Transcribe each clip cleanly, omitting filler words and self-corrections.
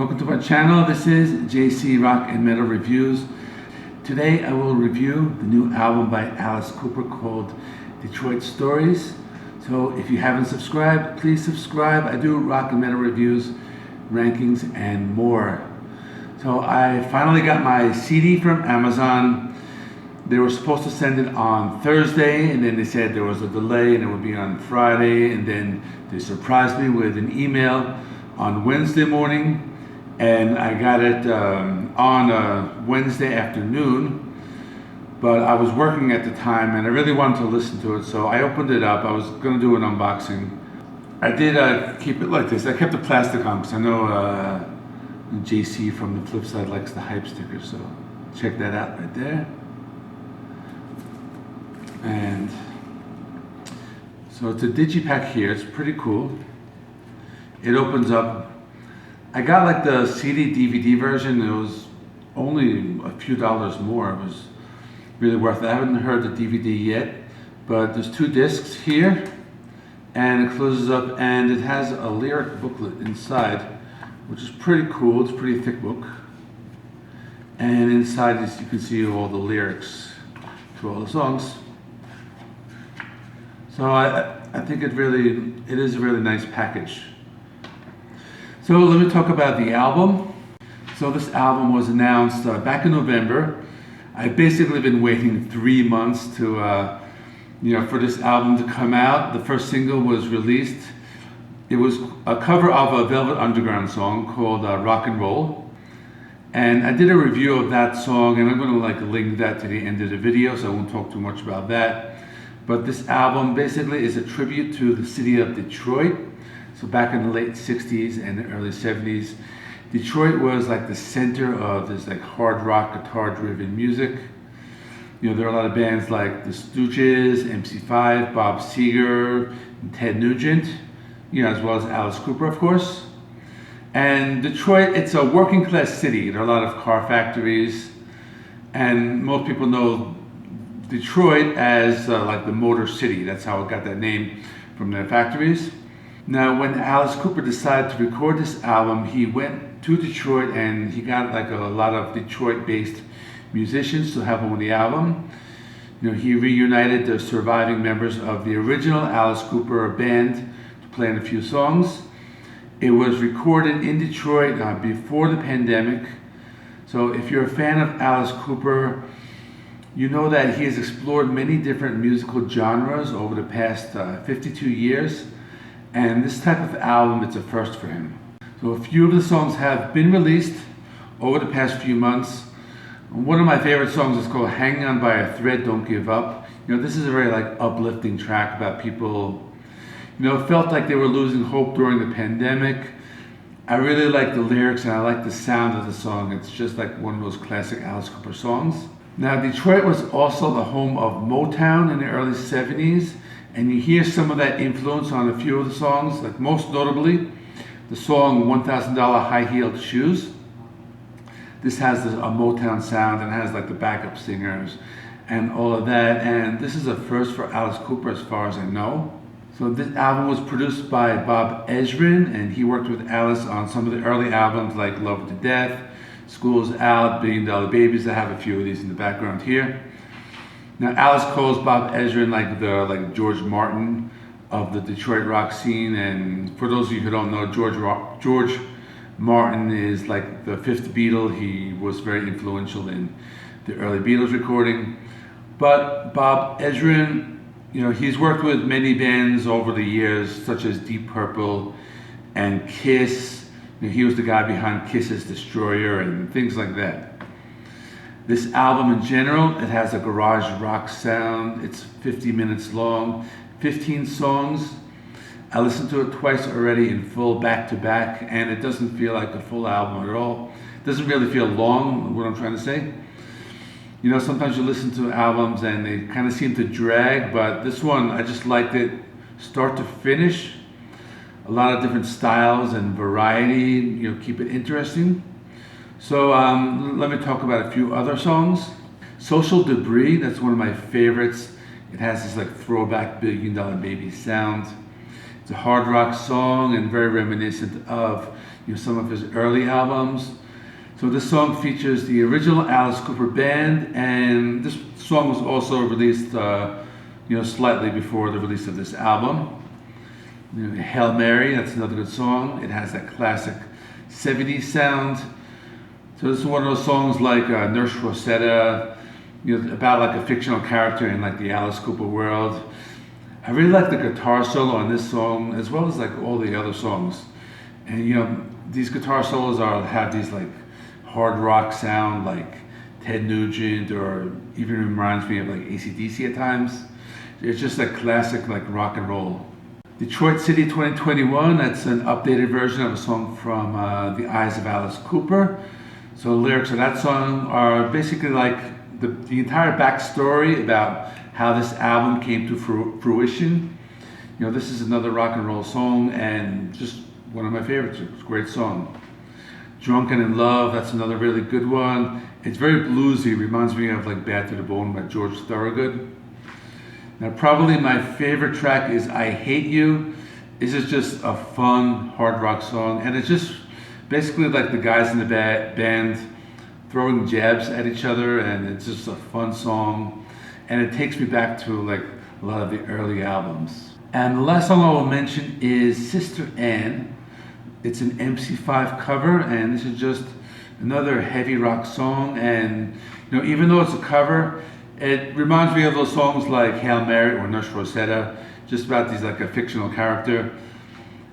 Welcome to my channel. This is JC Rock and Metal Reviews. Today I will review the new album by Alice Cooper called Detroit Stories. So if you haven't subscribed, please subscribe. I do rock and metal reviews, rankings, and more. So I finally got my CD from Amazon. They were supposed to send it on Thursday, and then they said there was a delay and it would be on Friday, and then they surprised me with an email on Wednesday morning, and I got it on Wednesday afternoon, but I was working at the time and I really wanted to listen to it, so I opened it up. I was going to do an unboxing. I did keep it like this. I kept the plastic on because I know JC from the flip side likes the hype sticker, so check that out right there. And so it's a digipack here. It's pretty cool. It opens up. I got like the CD DVD version. It was only a few dollars more. It was really worth it. I haven't heard the DVD yet, but there's 2 discs here, and it closes up and it has a lyric booklet inside, which is pretty cool. It's a pretty thick book, and inside you can see all the lyrics to all the songs. So I think it is a really nice package. So let me talk about the album. So this album was announced back in November. I've basically been waiting 3 months to, for this album to come out. The first single was released. It was a cover of a Velvet Underground song called Rock and Roll. And I did a review of that song, and I'm going to link that to the end of the video, so I won't talk too much about that. But this album basically is a tribute to the city of Detroit. So back in the late 60s and the early 70s, Detroit was like the center of this hard rock, guitar driven music. There are a lot of bands like the Stooges, MC5, Bob Seger, and Ted Nugent, as well as Alice Cooper, of course. And Detroit, it's a working class city. There are a lot of car factories, and most people know Detroit as like the Motor City. That's how it got that name, from their factories. Now, when Alice Cooper decided to record this album, he went to Detroit and he got a lot of Detroit-based musicians to help him with the album. He reunited the surviving members of the original Alice Cooper band to play on a few songs. It was recorded in Detroit before the pandemic. So if you're a fan of Alice Cooper, you know that he has explored many different musical genres over the past 52 years. And this type of album, it's a first for him. So a few of the songs have been released over the past few months. One of my favorite songs is called Hanging On By a Thread, Don't Give Up. This is a very uplifting track about people, felt like they were losing hope during the pandemic. I really like the lyrics and I like the sound of the song. It's just like one of those classic Alice Cooper songs. Now, Detroit was also the home of Motown in the early 70s, and you hear some of that influence on a few of the songs, most notably the song $1,000 High Heeled Shoes. This has a Motown sound and has the backup singers and all of that, and this is a first for Alice Cooper as far as I know. So this album was produced by Bob Ezrin, and he worked with Alice on some of the early albums like Love to Death, School's Out, $1 Billion Babies. I have a few of these in the background here. Now, Alice calls Bob Ezrin the George Martin of the Detroit rock scene, and for those of you who don't know, George Martin is like the 5th Beatle. He was very influential in the early Beatles recording. But Bob Ezrin, he's worked with many bands over the years, such as Deep Purple and Kiss. He was the guy behind Kiss's Destroyer and things like that. This album in general, it has a garage rock sound. It's 50 minutes long, 15 songs. I listened to it twice already in full back to back, and it doesn't feel like a full album at all. It doesn't really feel long, what I'm trying to say. Sometimes you listen to albums and they kind of seem to drag, but this one, I just liked it start to finish. A lot of different styles and variety, keep it interesting. So let me talk about a few other songs. Social Debris, that's one of my favorites. It has this throwback $1 Billion Baby sound. It's a hard rock song and very reminiscent of some of his early albums. So this song features the original Alice Cooper band, and this song was also released, slightly before the release of this album. Hail Mary, that's another good song. It has that classic 70s sound. So this is one of those songs like Nurse Rosetta, about like a fictional character in like the Alice Cooper world. I really like the guitar solo on this song, as well as like all the other songs. And these guitar solos have these like hard rock sound, like Ted Nugent, or even reminds me of like AC/DC at times. It's just a classic like rock and roll. Detroit City 2021, that's an updated version of a song from The Eyes of Alice Cooper. So the lyrics of that song are basically like the entire backstory about how this album came to fruition. This is another rock and roll song, and just one of my favorites. It's a great song. Drunk and in Love, that's another really good one. It's very bluesy, reminds me of like Bad to the Bone by George Thorogood. Now probably my favorite track is I Hate You. This is just a fun hard rock song, and it's just basically like the guys in the band throwing jabs at each other, and it's just a fun song, and it takes me back to like a lot of the early albums. And the last song I will mention is Sister Anne. It's an MC5 cover, and this is just another heavy rock song, and even though it's a cover, it reminds me of those songs like Hail Mary or Nurse Rosetta, just about these like a fictional character.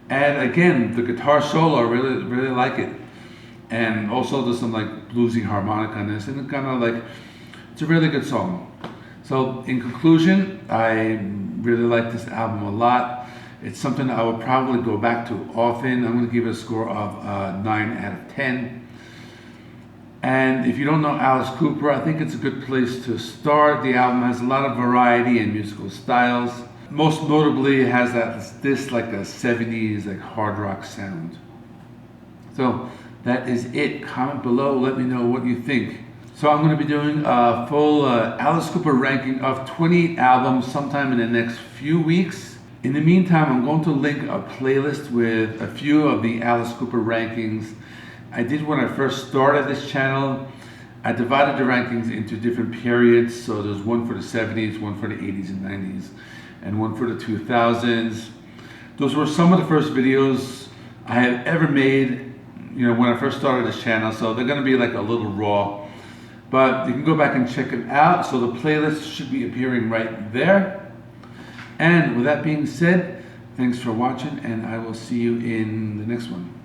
And again, the guitar solo, I really, really like it. And also there's some like bluesy harmonic on this, and it's a really good song. So in conclusion, I really like this album a lot. It's something I would probably go back to often. I'm going to give it a score of 9 out of 10. And if you don't know Alice Cooper, I think it's a good place to start. The album has a lot of variety in musical styles. Most notably, it has this like a 70s like hard rock sound. So that is it. Comment below, let me know what you think. So I'm going to be doing a full Alice Cooper ranking of 28 albums sometime in the next few weeks. In the meantime, I'm going to link a playlist with a few of the Alice Cooper rankings I did when I first started this channel. I divided the rankings into different periods. So there's one for the 70s, one for the 80s and 90s, and one for the 2000s. Those were some of the first videos I have ever made, when I first started this channel. So they're going to be like a little raw, but you can go back and check it out. So the playlist should be appearing right there. And with that being said, thanks for watching, and I will see you in the next one.